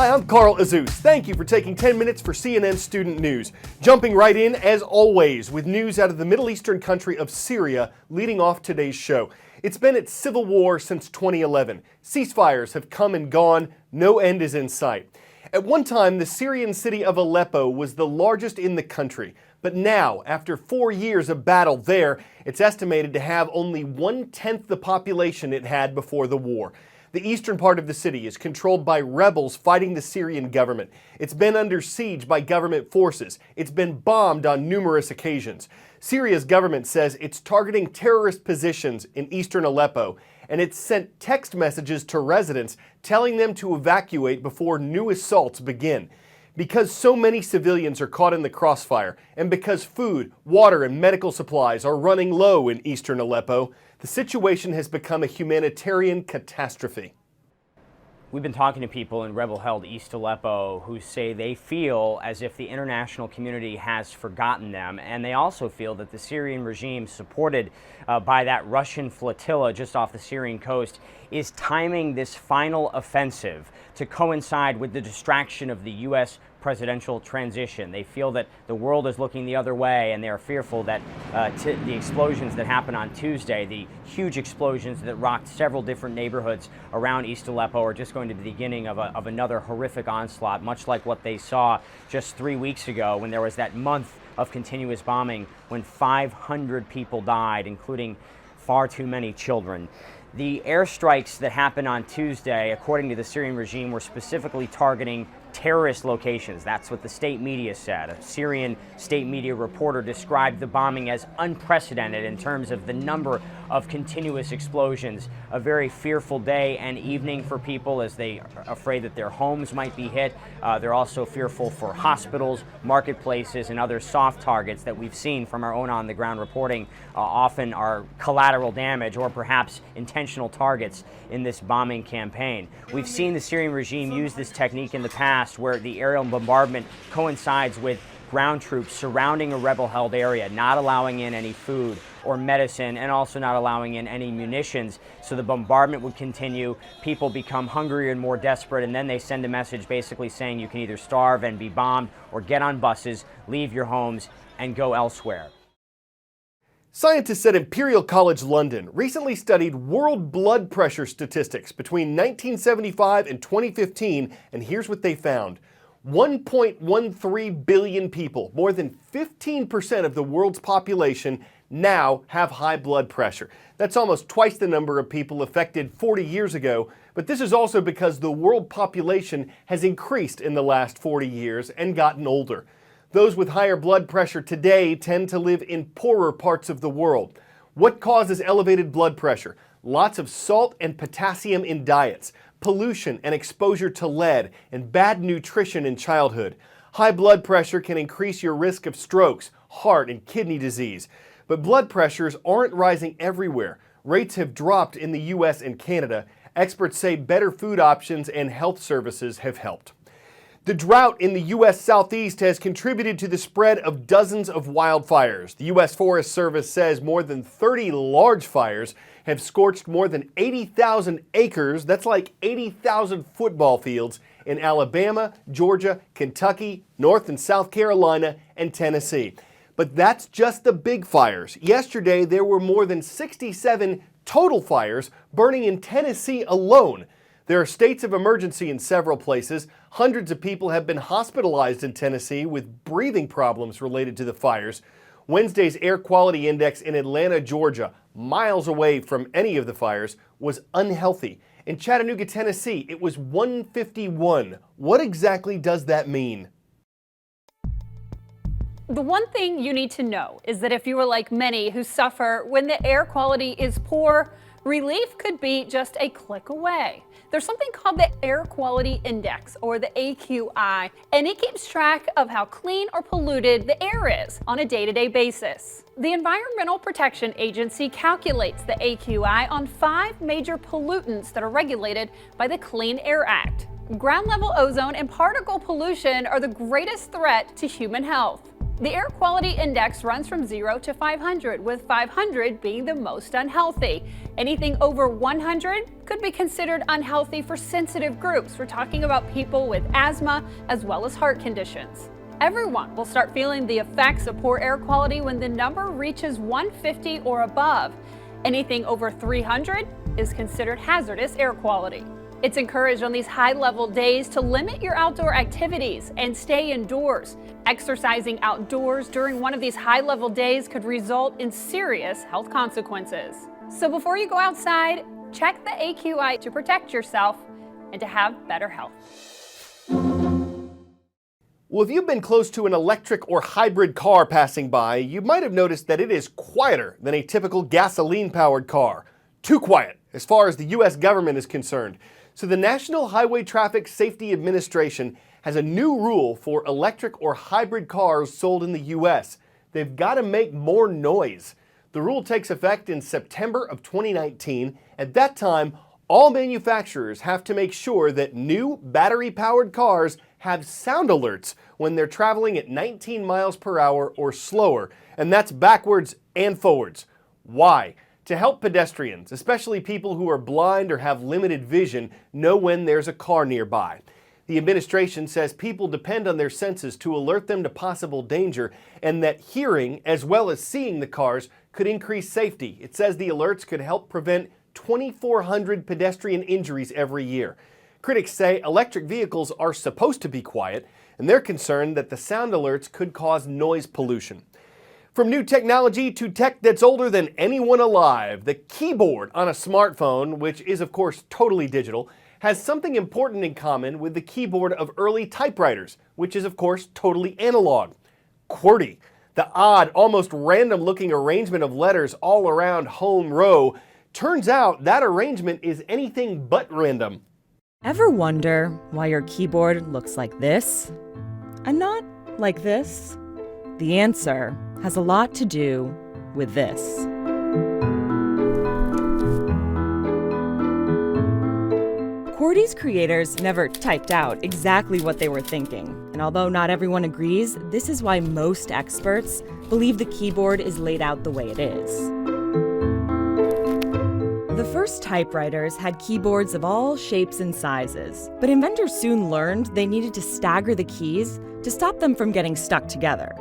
Hi, I'm Carl Azus. Thank you for taking 10 minutes for CNN Student News. Jumping right in, as always, with news out of the Middle Eastern country of Syria, leading off today's show. It's been at civil war since 2011. Ceasefires have come and gone. No end is in sight. At one time, the Syrian city of Aleppo was the largest in the country. But now, after 4 years of battle there, it's estimated to have only 1/10 the population it had before the war. The eastern part of the city is controlled by rebels fighting the Syrian government. It's been under siege by government forces. It's been bombed on numerous occasions. Syria's government says it's targeting terrorist positions in eastern Aleppo, and it's sent text messages to residents telling them to evacuate before new assaults begin. Because so many civilians are caught in the crossfire, and because food, water, and medical supplies are running low in eastern Aleppo, the situation has become a humanitarian catastrophe. We've been talking to people in rebel-held East Aleppo who say they feel as if the international community has forgotten them, and they also feel that the Syrian regime, supported by that Russian flotilla just off the Syrian coast, is timing this final offensive to coincide with the distraction of the U.S. presidential transition. They feel that the world is looking the other way, and they are fearful that the explosions that happened on Tuesday, the huge explosions that rocked several different neighborhoods around East Aleppo, are just going to be the beginning of another horrific onslaught, much like what they saw just 3 weeks ago when there was that month of continuous bombing when 500 people died, including far too many children. The airstrikes that happened on Tuesday, according to the Syrian regime, were specifically targeting terrorist locations. That's what the state media said. A Syrian state media reporter described the bombing as unprecedented in terms of the number of continuous explosions. A very fearful day and evening for people as they are afraid that their homes might be hit. They're also fearful for hospitals, marketplaces, and other soft targets that we've seen from our own on-the-ground reporting often are collateral damage or perhaps intentional targets in this bombing campaign. We've seen the Syrian regime use this technique in the past, where the aerial bombardment coincides with ground troops surrounding a rebel-held area, not allowing in any food or medicine, and also not allowing in any munitions. So the bombardment would continue, people become hungrier and more desperate, and then they send a message basically saying you can either starve and be bombed or get on buses, leave your homes, and go elsewhere. Scientists at Imperial College London recently studied world blood pressure statistics between 1975 and 2015, and here's what they found. 1.13 billion people, more than 15% of the world's population, now have high blood pressure. That's almost twice the number of people affected 40 years ago, but this is also because the world population has increased in the last 40 years and gotten older. Those with higher blood pressure today tend to live in poorer parts of the world. What causes elevated blood pressure? Lots of salt and potassium in diets, pollution and exposure to lead, and bad nutrition in childhood. High blood pressure can increase your risk of strokes, heart, and kidney disease. But blood pressures aren't rising everywhere. Rates have dropped in the U.S. and Canada. Experts say better food options and health services have helped. The drought in the U.S. Southeast has contributed to the spread of dozens of wildfires. The U.S. Forest Service says more than 30 large fires have scorched more than 80,000 acres, that's like 80,000 football fields, in Alabama, Georgia, Kentucky, North and South Carolina, and Tennessee. But that's just the big fires. Yesterday, there were more than 67 total fires burning in Tennessee alone. There are states of emergency in several places. Hundreds of people have been hospitalized in Tennessee with breathing problems related to the fires. Wednesday's air quality index in Atlanta, Georgia, miles away from any of the fires, was unhealthy. In Chattanooga, Tennessee, it was 151. What exactly does that mean? The one thing you need to know is that if you are like many who suffer when the air quality is poor, relief could be just a click away. There's something called the Air Quality Index, or the AQI, and it keeps track of how clean or polluted the air is on a day-to-day basis. The Environmental Protection Agency calculates the AQI on 5 major pollutants that are regulated by the Clean Air Act. Ground level ozone and particle pollution are the greatest threat to human health. The air quality index runs from 0 to 500, with 500 being the most unhealthy. Anything over 100 could be considered unhealthy for sensitive groups. We're talking about people with asthma as well as heart conditions. Everyone will start feeling the effects of poor air quality when the number reaches 150 or above. Anything over 300 is considered hazardous air quality. It's encouraged on these high-level days to limit your outdoor activities and stay indoors. Exercising outdoors during one of these high-level days could result in serious health consequences. So before you go outside, check the AQI to protect yourself and to have better health. Well, if you've been close to an electric or hybrid car passing by, you might have noticed that it is quieter than a typical gasoline-powered car. Too quiet, as far as the U.S. government is concerned. So the National Highway Traffic Safety Administration has a new rule for electric or hybrid cars sold in the U.S. They've got to make more noise. The rule takes effect in September of 2019. At that time, all manufacturers have to make sure that new battery-powered cars have sound alerts when they're traveling at 19 miles per hour or slower, and that's backwards and forwards. Why? To help pedestrians, especially people who are blind or have limited vision, know when there's a car nearby. The administration says people depend on their senses to alert them to possible danger, and that hearing as well as seeing the cars could increase safety. It says the alerts could help prevent 2,400 pedestrian injuries every year. Critics say electric vehicles are supposed to be quiet, and they're concerned that the sound alerts could cause noise pollution. From new technology to tech that's older than anyone alive, the keyboard on a smartphone, which is of course totally digital, has something important in common with the keyboard of early typewriters, which is of course totally analog. QWERTY, the odd, almost random-looking arrangement of letters all around home row. Turns out that arrangement is anything but random. Ever wonder why your keyboard looks like this and not like this? The answer has a lot to do with this. QWERTY's creators never typed out exactly what they were thinking, and although not everyone agrees, this is why most experts believe the keyboard is laid out the way it is. The first typewriters had keyboards of all shapes and sizes, but inventors soon learned they needed to stagger the keys to stop them from getting stuck together.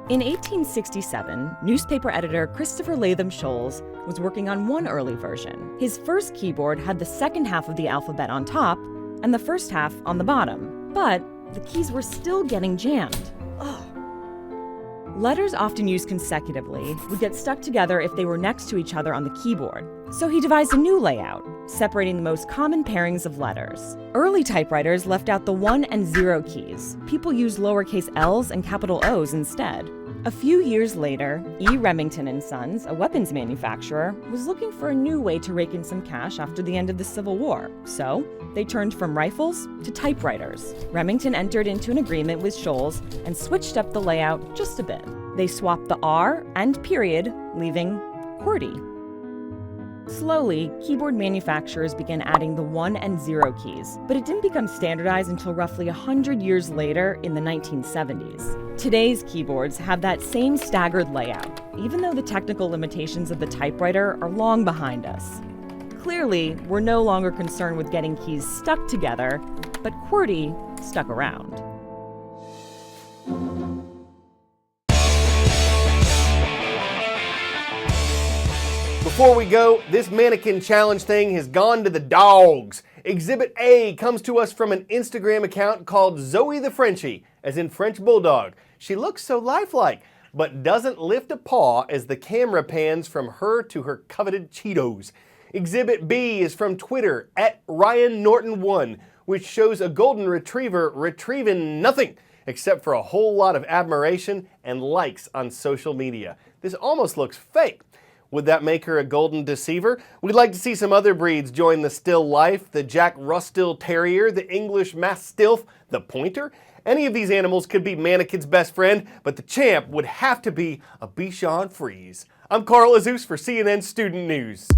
In 1867, newspaper editor Christopher Latham Scholes was working on one early version. His first keyboard had the second half of the alphabet on top and the first half on the bottom, but the keys were still getting jammed. Ugh. Letters often used consecutively would get stuck together if they were next to each other on the keyboard. So he devised a new layout, separating the most common pairings of letters. Early typewriters left out the 1 and 0 keys. People used lowercase l's and capital O's instead. A few years later, E. Remington & Sons, a weapons manufacturer, was looking for a new way to rake in some cash after the end of the Civil War. So they turned from rifles to typewriters. Remington entered into an agreement with Scholes and switched up the layout just a bit. They swapped the R and period, leaving QWERTY. Slowly, keyboard manufacturers began adding the 1 and 0 keys, but it didn't become standardized until roughly 100 years later in the 1970s. Today's keyboards have that same staggered layout, even though the technical limitations of the typewriter are long behind us. Clearly, we're no longer concerned with getting keys stuck together, but QWERTY stuck around. Before we go, this mannequin challenge thing has gone to the dogs. Exhibit A comes to us from an Instagram account called Zoe the Frenchie, as in French Bulldog. She looks so lifelike, but doesn't lift a paw as the camera pans from her to her coveted Cheetos. Exhibit B is from Twitter, @RyanNorton1, which shows a golden retriever retrieving nothing, except for a whole lot of admiration and likes on social media. This almost looks fake. Would that make her a golden deceiver? We'd like to see some other breeds join the still life, the Jack Russell Terrier, the English Mastiff, the Pointer. Any of these animals could be Mannequin's best friend, but the champ would have to be a Bichon Frise. I'm Carl Azuz for CNN Student News.